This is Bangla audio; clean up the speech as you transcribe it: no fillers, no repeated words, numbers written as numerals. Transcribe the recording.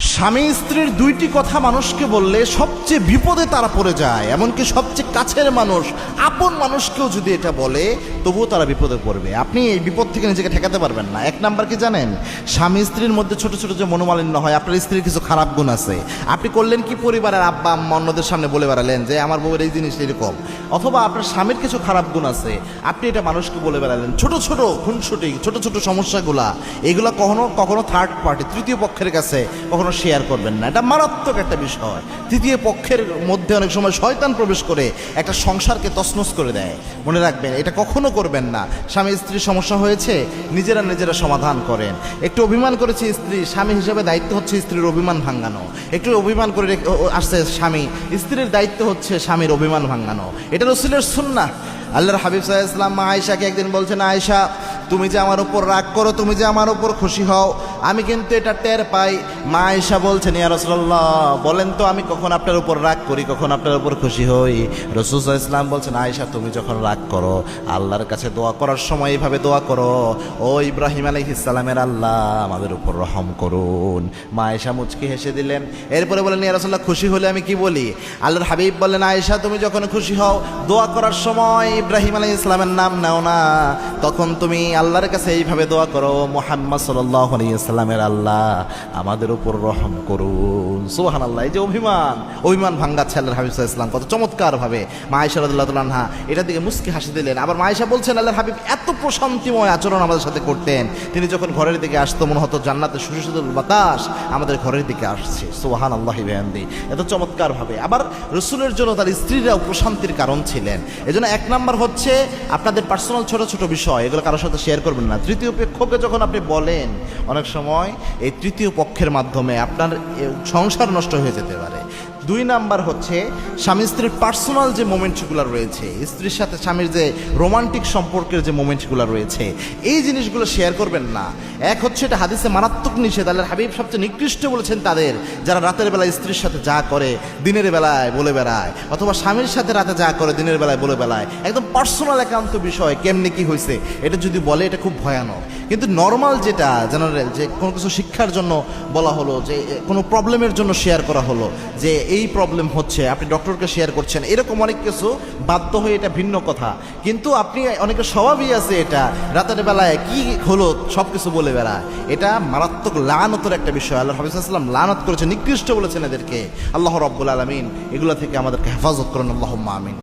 স্বামী স্ত্রীর দুইটি কথা মানুষকে বললে সবচেয়ে বিপদে তারা পড়ে যায়, এমনকি সবচেয়ে কাছের মানুষ, আপন মানুষকেও যদি এটা বলে তবুও তারা বিপদে পড়বে। আপনি এই বিপদ থেকে নিজেকে ঠেকাতে পারবেন না। এক নাম্বার কি জানেন? স্বামী স্ত্রীর মধ্যে ছোট ছোট যে মনোমালিন্য হয়, আপনার স্ত্রীর কিছু খারাপ গুণ আছে, আপনি করলেন কি পরিবারের আব্বা আম্মা অন্যদের সামনে বলে বেড়ালেন যে আমার বউয়ের এই জিনিস এরকম, অথবা আপনার স্বামীর কিছু খারাপ গুণ আছে, আপনি এটা মানুষকে বলে বেড়ালেন। ছোট ছোট খুনসুটি, ছোট ছোট সমস্যাগুলা, এগুলা কখনো কখনো থার্ড পার্টি, তৃতীয় পক্ষের কাছে কখনো শেয়ার করবেন না। এটা মারাত্মক একটা বিষয়। তৃতীয় পক্ষের মধ্যে অনেক সময় শয়তান প্রবেশ করে একটা সংসারকে তছনছ করে দেয়। মনে রাখবেন, এটা কখনো করবেন না। স্বামী স্ত্রীর সমস্যা হয়েছে, নিজেরা নিজেরা সমাধান করেন। একটু অভিমান করেছে স্ত্রী, স্বামী হিসেবে দায়িত্ব হচ্ছে স্ত্রীর অভিমান ভাঙানো। একটু অভিমান করে আসছে স্বামী, স্ত্রীর দায়িত্ব হচ্ছে স্বামীর অভিমান ভাঙানো। এটা রাসূলের সুন্নাহ। আল্লাহর হাবিব সাল্লাল্লাহু আলাইহি ওয়াসাল্লাম মা আয়েশাকে একদিন বলছেন, আয়েশা তুমি যে আমার উপর রাগ করো, তুমি যে আমার উপর খুশি হও, আমি কিন্তু এটা টের পাই। মা আয়েশা বলছেন, ইয়া রাসূলুল্লাহ বলেন তো আমি কখন আপনার উপর রাগ করি, কখন আপনার উপর খুশি হই? রাসূল সাল্লাল্লাহু আলাইহি ওয়াসাল্লাম বলছেন, আয়েশা তুমি যখন রাগ করো আল্লাহর কাছে দোয়া করার সময় এইভাবে দোয়া করো, ও ইব্রাহিম আলাইহিস সালামের আল্লাহ আমাদের উপর রহম করুন। মা আয়েশা মুচকি হেসে দিলেন। এরপরে বলেন, ইয়া রাসূলুল্লাহ খুশি হলে আমি কি বলি? আল্লাহর হাবিব বললেন, আয়েশা তুমি যখন খুশি হও দোয়া করার সময় ইব্রাহিম আলাইহিস সালামের নাম নাও না, তখন তুমি আল্লাহর কাছে এইভাবে দোয়া করো, মুহাম্মদ সাল্লাল্লাহু আলাইহি ওয়াসাল্লামের আল্লাহ আমাদের উপর রহম করুন। সুবহানাল্লাহ। এই যে অভিমান ভাঙাচ্ছে আল্লাহর হাবিব সাল্লাল্লাহু আলাইহি ওয়াসাল্লাম কত চমৎকার ভাবে। মা আয়েশা রাদিয়াল্লাহু তাআলা আনহা এটার দিকে মুস্কি হাসি দিলেন। আবার মা আয়েশা বলছেন, আল্লাহর হাবিব এত প্রশান্তিময় আচরণ আমাদের সাথে করতেন, তিনি যখন ঘরের দিকে আসতো মনে হতো জান্নাতের সুশীতল বাতাস আমাদের ঘরের দিকে আসছে। সুবহানাল্লাহি বিহামদি। এত চমৎকার ভাবে। আবার রাসূলের জন্য তার স্ত্রীরাও প্রশান্তির কারণ ছিলেন। এজন্য এক নাম্বার হচ্ছে আপনাদের পার্সোনাল ছোট ছোট বিষয়, এগুলো কারোর সাথে শেয়ার করবেন না। তৃতীয় পক্ষকে যখন আপনি বলেন, অনেক সময় এই তৃতীয় পক্ষের মাধ্যমে আপনার সংসার নষ্ট হয়ে যেতে পারে। দুই নাম্বার হচ্ছে স্বামী স্ত্রীর পার্সোনাল যে মোমেন্টসগুলো রয়েছে, স্ত্রীর সাথে স্বামীর যে রোমান্টিক সম্পর্কের যে মোমেন্টসগুলো রয়েছে, এই জিনিসগুলো শেয়ার করবেন না। এক হচ্ছে এটা হাদিসে মারাত্মক নিষেধ। আল্লাহর হাবিব সবচেয়ে নিকৃষ্ট বলেছেন তাদের যারা রাতের বেলায় স্ত্রীর সাথে যা করে দিনের বেলায় বলে বেড়ায়, অথবা স্বামীর সাথে রাতে যা করে দিনের বেলায় বলে বেড়ায়। একদম পার্সোনাল একান্ত বিষয়, কেমনি কি হয়েছে এটা যদি বলে এটা খুব ভয়ানক। কিন্তু নর্মাল যেটা জেনারেল, যে কোনো কিছু শিক্ষার জন্য বলা হলো, যে কোনো প্রবলেমের জন্য শেয়ার করা হলো, যে এই প্রবলেম হচ্ছে আপনি ডক্টরকে শেয়ার করছেন, এরকম অনেক কিছু বাধ্য হয়ে এটা ভিন্ন কথা। কিন্তু আপনি অনেকের স্বভাবই আছে এটা রাতের বেলায় কি হলো সব কিছু বলে বেড়ায়। এটা মারাত্মক লানতের একটা বিষয়। আল্লাহ হাবিব সাল্লাল্লাহু আলাইহি ওয়াসাল্লাম লানত করেছেন, নিকৃষ্ট বলেছেন এদেরকে। আল্লাহ রাব্বুল আলামিন এগুলো থেকে আমাদেরকে হেফাজত করুন। আল্লাহুম্মা আমিন।